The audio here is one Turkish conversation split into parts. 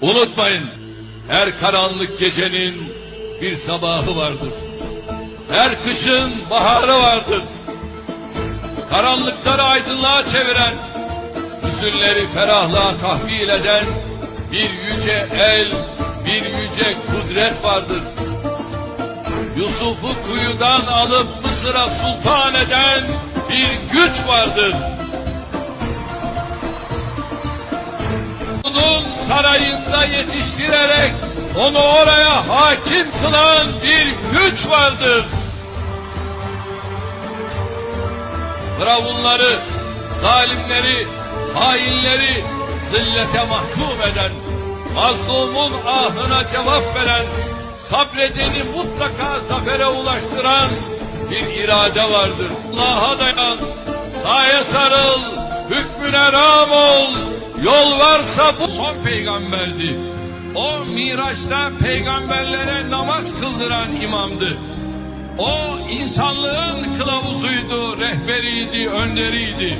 Unutmayın, her karanlık gecenin bir sabahı vardır. Her kışın baharı vardır. Karanlıkları aydınlığa çeviren, hüzünleri ferahlığa tahvil eden bir yüce el, bir yüce kudret vardır. Yusuf'u kuyudan alıp Mısır'a sultan eden bir güç vardır. Onun sarayında yetiştirerek onu oraya hakim kılan bir güç vardır. Firavunları, zalimleri, hainleri zillete mahkum eden, mazlumun ahına cevap veren, sabredeni mutlaka zafere ulaştıran bir irade vardır. Allah'a dayan, saye sarıl, hükmüne rağm ol, yol varsa bu. Son peygamberdi. O Miraç'ta peygamberlere namaz kıldıran imamdı. O insanlığın kılavuzuydu, rehberiydi, önderiydi.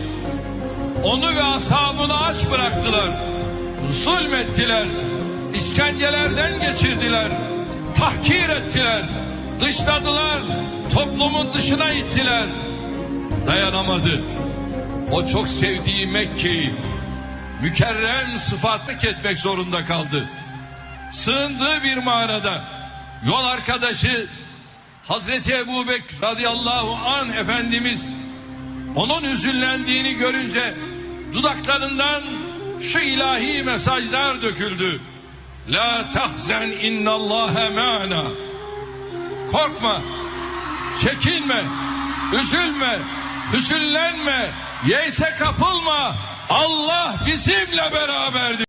Onu ve ashabını aç bıraktılar. Zulmettiler, işkencelerden geçirdiler, tahkir ettiler, dışladılar, toplumun dışına ittiler. Dayanamadı. O çok sevdiği Mekke'yi mükerrem sıfatlık etmek zorunda kaldı. Sığındığı bir mağarada yol arkadaşı Hazreti Ebubekir radıyallahu anh Efendimiz onun hüzünlendiğini görünce dudaklarından şu ilahi mesajlar döküldü. La tahzen innallâhe ma'ana. Korkma, çekinme, üzülme, hüzünlenme, yeyse kapılma. Allah bizimle beraberdir.